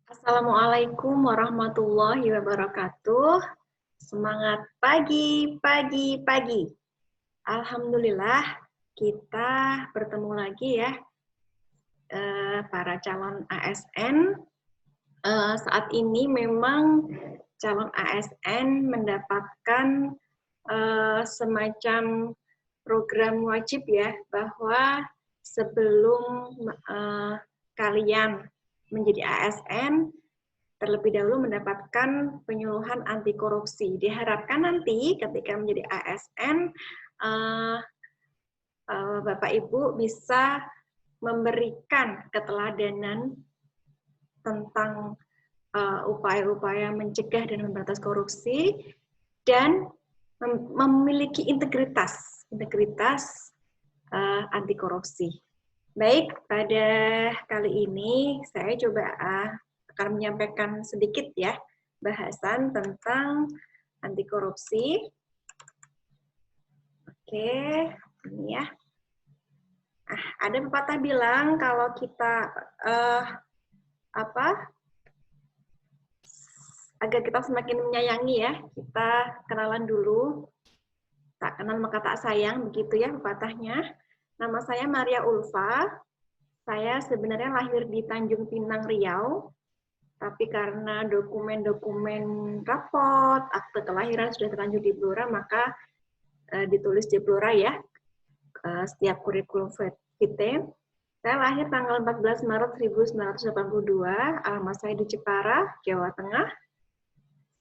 Assalamualaikum warahmatullahi wabarakatuh. Semangat pagi, pagi, pagi. Alhamdulillah kita bertemu lagi ya, para calon ASN. Saat ini memang calon ASN mendapatkan semacam program wajib ya, bahwa sebelum kalian menjadi ASN, terlebih dahulu mendapatkan penyuluhan anti korupsi. Diharapkan nanti ketika menjadi ASN, Bapak Ibu bisa memberikan keteladanan tentang upaya-upaya mencegah dan memberantas korupsi dan memiliki integritas anti korupsi. Baik, pada kali ini saya coba akan menyampaikan sedikit ya bahasan tentang anti korupsi. Oke, ini ya. Ada pepatah bilang kalau kita agar kita semakin menyayangi ya, kita kenalan dulu. Tak kenal maka tak sayang, begitu ya pepatahnya. Nama saya Maria Ulfa. Saya sebenarnya lahir di Tanjung Pinang, Riau. Tapi karena dokumen-dokumen rapot, akte kelahiran sudah terlanjur di Blora, maka ditulis di Blora ya, setiap kurikulum vitae. Saya lahir tanggal 14 Maret 1982, alamat saya di Jepara, Jawa Tengah.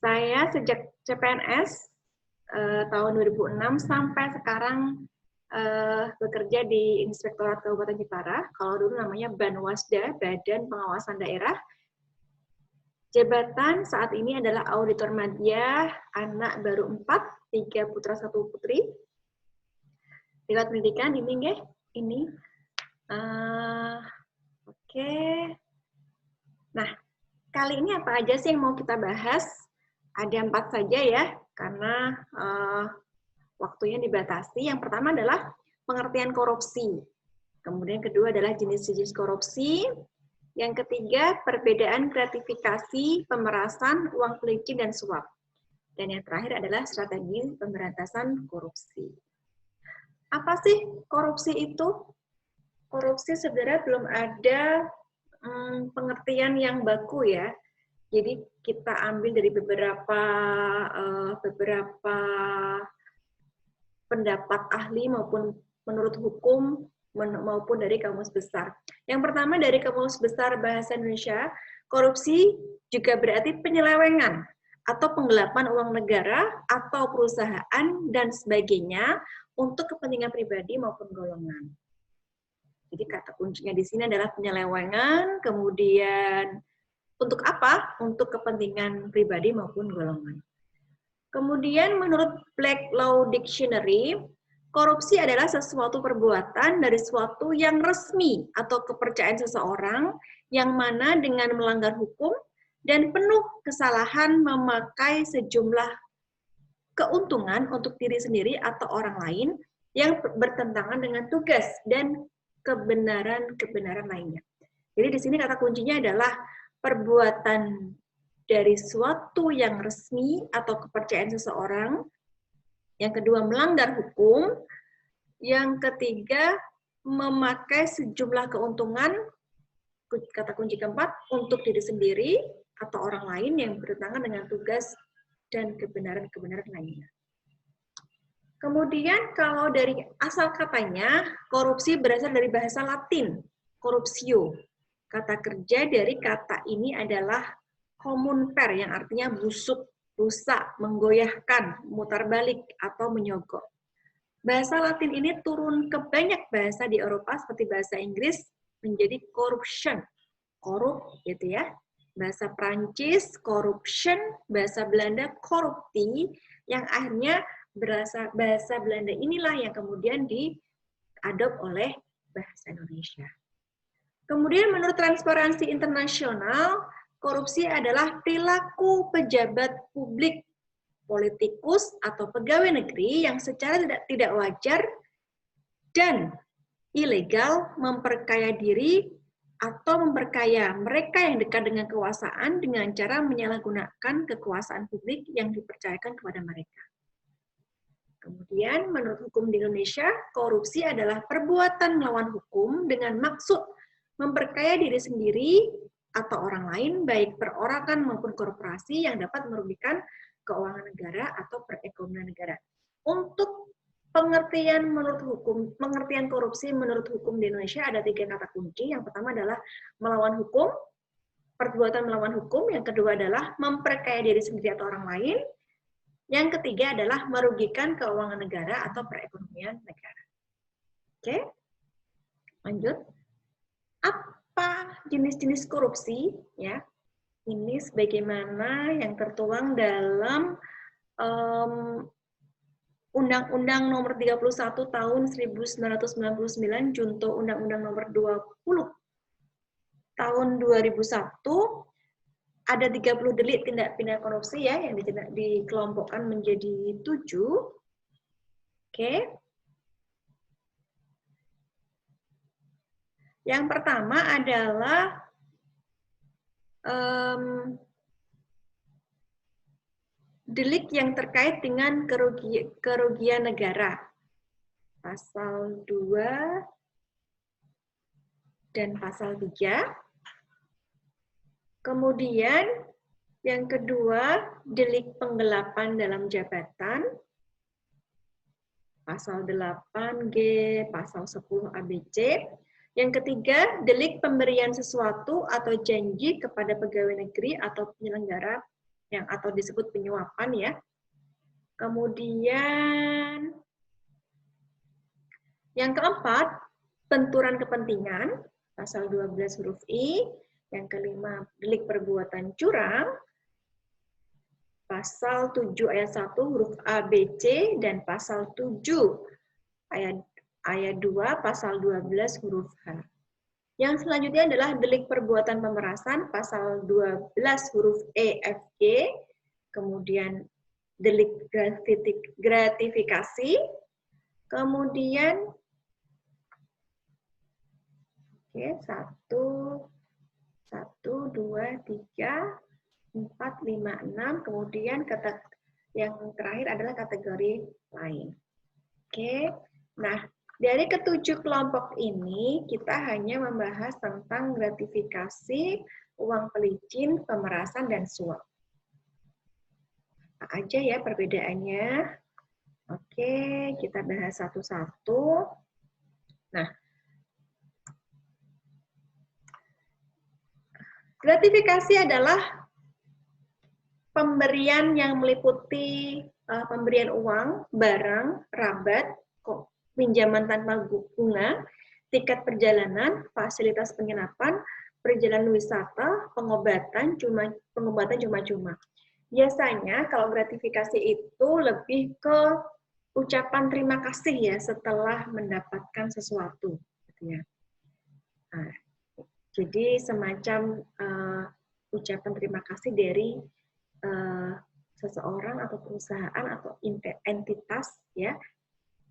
Saya sejak CPNS tahun 2006 sampai sekarang bekerja di Inspektorat Kabupaten Jepara, kalau dulu namanya Banwasda, Badan Pengawasan Daerah. Jabatan saat ini adalah Auditor Madya, anak baru 4, 3 putra 1 putri. Lewat pendidikan ini nggih, ini. Oke. Nah, kali ini apa aja sih yang mau kita bahas? Ada 4 saja ya, karena waktunya dibatasi. Yang pertama adalah pengertian korupsi. Kemudian kedua adalah jenis-jenis korupsi. Yang ketiga, perbedaan gratifikasi, pemerasan, uang pelicin, dan suap. Dan yang terakhir adalah strategi pemberantasan korupsi. Apa sih korupsi itu? Korupsi sebenarnya belum ada pengertian yang baku ya. Jadi kita ambil dari beberapa pendapat ahli maupun menurut hukum maupun dari Kamus Besar. Yang pertama dari Kamus Besar Bahasa Indonesia, korupsi juga berarti penyelewengan atau penggelapan uang negara atau perusahaan dan sebagainya untuk kepentingan pribadi maupun golongan. Jadi kata kuncinya di sini adalah penyelewengan, kemudian untuk apa? Untuk kepentingan pribadi maupun golongan. Kemudian menurut Black Law Dictionary, korupsi adalah sesuatu perbuatan dari sesuatu yang resmi atau kepercayaan seseorang yang mana dengan melanggar hukum dan penuh kesalahan memakai sejumlah keuntungan untuk diri sendiri atau orang lain yang bertentangan dengan tugas dan kebenaran-kebenaran lainnya. Jadi di sini kata kuncinya adalah perbuatan dari suatu yang resmi atau kepercayaan seseorang. Yang kedua, melanggar hukum. Yang ketiga, memakai sejumlah keuntungan, kata kunci keempat, untuk diri sendiri atau orang lain yang bertentangan dengan tugas dan kebenaran-kebenaran lainnya. Kemudian kalau dari asal katanya, korupsi berasal dari bahasa Latin, corruptio. Kata kerja dari kata ini adalah comun per, yang artinya busuk, rusak, menggoyahkan, mutar balik, atau menyogok. Bahasa Latin ini turun ke banyak bahasa di Eropa seperti bahasa Inggris menjadi corruption, korup gitu ya. Bahasa Prancis corruption, bahasa Belanda korupti, yang akhirnya bahasa Belanda inilah yang kemudian diadop oleh bahasa Indonesia. Kemudian menurut Transparansi Internasional, korupsi adalah perilaku pejabat publik, politikus, atau pegawai negeri yang secara tidak wajar dan ilegal memperkaya diri atau memperkaya mereka yang dekat dengan kekuasaan dengan cara menyalahgunakan kekuasaan publik yang dipercayakan kepada mereka. Kemudian, menurut hukum di Indonesia, korupsi adalah perbuatan melawan hukum dengan maksud memperkaya diri sendiri atau orang lain, baik perorangan maupun korporasi yang dapat merugikan keuangan negara atau perekonomian negara. Untuk pengertian korupsi menurut hukum di Indonesia ada 3 kata kunci. Yang pertama adalah melawan hukum, perbuatan melawan hukum. Yang kedua adalah memperkaya diri sendiri atau orang lain. Yang ketiga adalah merugikan keuangan negara atau perekonomian negara. Oke, lanjut. Apa jenis-jenis korupsi? Ya, ini sebagaimana yang tertuang dalam Undang-Undang Nomor 31 Tahun 1999, Junto Undang-Undang Nomor 20 Tahun 2001, ada 30 delik tindak pidana korupsi ya yang dikelompokkan menjadi 7. Oke. Yang pertama adalah delik yang terkait dengan kerugian negara. Pasal 2 dan pasal 3. Kemudian yang kedua, delik penggelapan dalam jabatan. Pasal 8G, pasal 10 ABC. Yang ketiga, delik pemberian sesuatu atau janji kepada pegawai negeri atau penyelenggara yang atau disebut penyuapan ya. Kemudian yang keempat, benturan kepentingan, pasal 12 huruf I. Yang kelima, delik perbuatan curang, pasal 7 ayat 1 huruf A, B, C, dan pasal 7 ayat 2, pasal 12 huruf H. Yang selanjutnya adalah delik perbuatan pemerasan, pasal 12 huruf E, F, G, kemudian delik gratifikasi, kemudian 1, 2, 3, 4, 5, 6, kemudian yang terakhir adalah kategori lain. Oke, nah dari ketujuh kelompok ini kita hanya membahas tentang gratifikasi, uang pelicin, pemerasan, dan suap. Apa aja ya perbedaannya? Oke, kita bahas satu-satu. Nah, gratifikasi adalah pemberian yang meliputi pemberian uang, barang, rabat, pinjaman tanpa bunga, tiket perjalanan, fasilitas penginapan, perjalanan wisata, pengobatan cuma-cuma. Biasanya kalau gratifikasi itu lebih ke ucapan terima kasih ya setelah mendapatkan sesuatu, gitu ya. Nah, jadi semacam ucapan terima kasih dari seseorang atau perusahaan atau entitas ya,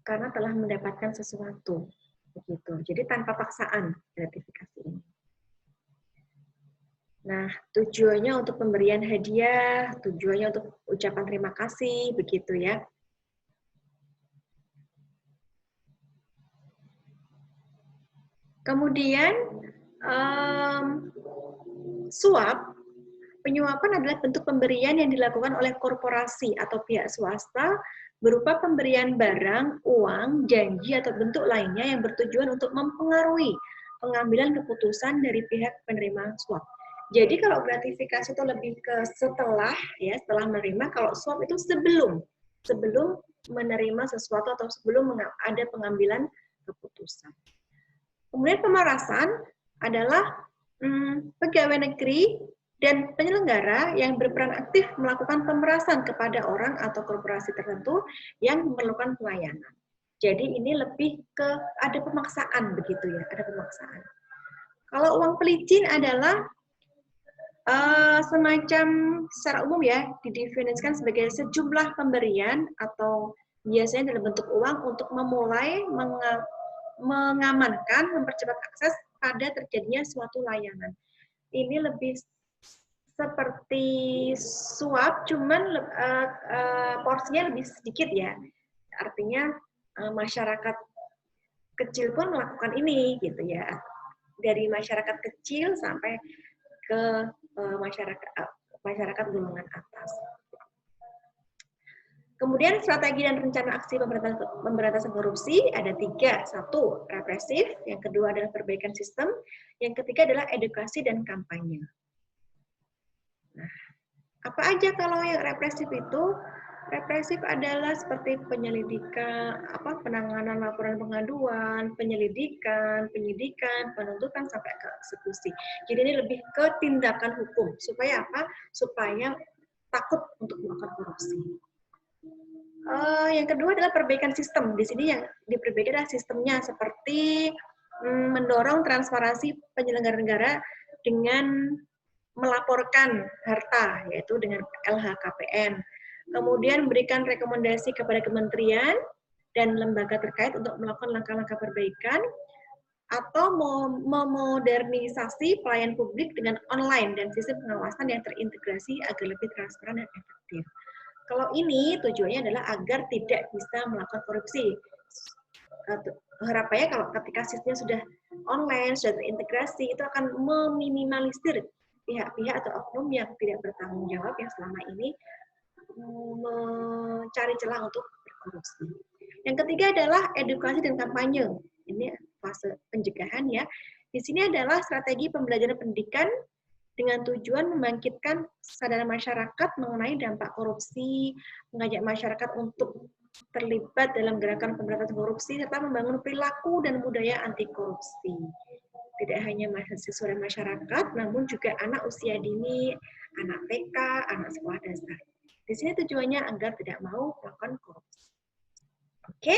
karena telah mendapatkan sesuatu, begitu. Jadi tanpa paksaan gratifikasi ini. Nah, tujuannya untuk pemberian hadiah, tujuannya untuk ucapan terima kasih, begitu ya. Kemudian suap, penyuapan adalah bentuk pemberian yang dilakukan oleh korporasi atau pihak swasta berupa pemberian barang, uang, janji, atau bentuk lainnya yang bertujuan untuk mempengaruhi pengambilan keputusan dari pihak penerima suap. Jadi kalau gratifikasi itu lebih ke setelah, ya setelah menerima. Kalau suap itu sebelum menerima sesuatu atau sebelum ada pengambilan keputusan. Kemudian pemerasan adalah pegawai negeri dan penyelenggara yang berperan aktif melakukan pemerasan kepada orang atau korporasi tertentu yang memerlukan pelayanan. Jadi ini lebih ke ada pemaksaan begitu ya, ada pemaksaan. Kalau uang pelicin adalah semacam secara umum ya didefinisikan sebagai sejumlah pemberian atau biasanya dalam bentuk uang untuk memulai mengamankan, mempercepat akses pada terjadinya suatu layanan. Ini lebih seperti suap, cuman porsinya lebih sedikit ya. Artinya masyarakat kecil pun melakukan ini gitu ya. Dari masyarakat kecil sampai ke masyarakat golongan atas. Kemudian strategi dan rencana aksi pemberantasan korupsi ada 3. 1, represif. Yang kedua adalah perbaikan sistem. Yang ketiga adalah edukasi dan kampanye. Nah, apa aja kalau yang represif itu? Represif adalah seperti penyelidikan, penanganan laporan pengaduan, penyidikan, penuntutan sampai ke eksekusi. Jadi ini lebih ke tindakan hukum. Supaya apa? Supaya takut untuk melakukan korupsi. Yang kedua adalah perbaikan sistem. Di sini yang diperbaiki adalah sistemnya, seperti mendorong transparansi penyelenggara negara dengan melaporkan harta, yaitu dengan LHKPN. Kemudian memberikan rekomendasi kepada kementerian dan lembaga terkait untuk melakukan langkah-langkah perbaikan, atau memodernisasi pelayanan publik dengan online dan sistem pengawasan yang terintegrasi agar lebih transparan dan efektif. Kalau ini tujuannya adalah agar tidak bisa melakukan korupsi. Harapannya kalau ketika sistemnya sudah online, sudah terintegrasi, itu akan meminimalisir pihak-pihak atau oknum yang tidak bertanggung jawab yang selama ini mencari celah untuk berkorupsi. Yang ketiga adalah edukasi dan kampanye. Ini fase pencegahan ya. Di sini adalah strategi pembelajaran pendidikan dengan tujuan membangkitkan kesadaran masyarakat mengenai dampak korupsi, mengajak masyarakat untuk terlibat dalam gerakan pemberantasan korupsi, serta membangun perilaku dan budaya anti korupsi. Tidak hanya mahasiswa dan masyarakat, namun juga anak usia dini, anak TK, anak sekolah dasar. Di sini tujuannya agar tidak mau melakukan korupsi. Oke,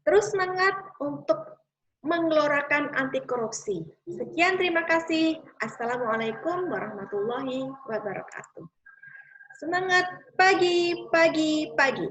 terus semangat untuk menggelorakan anti korupsi. Sekian, terima kasih. Assalamualaikum warahmatullahi wabarakatuh. Semangat pagi, pagi, pagi.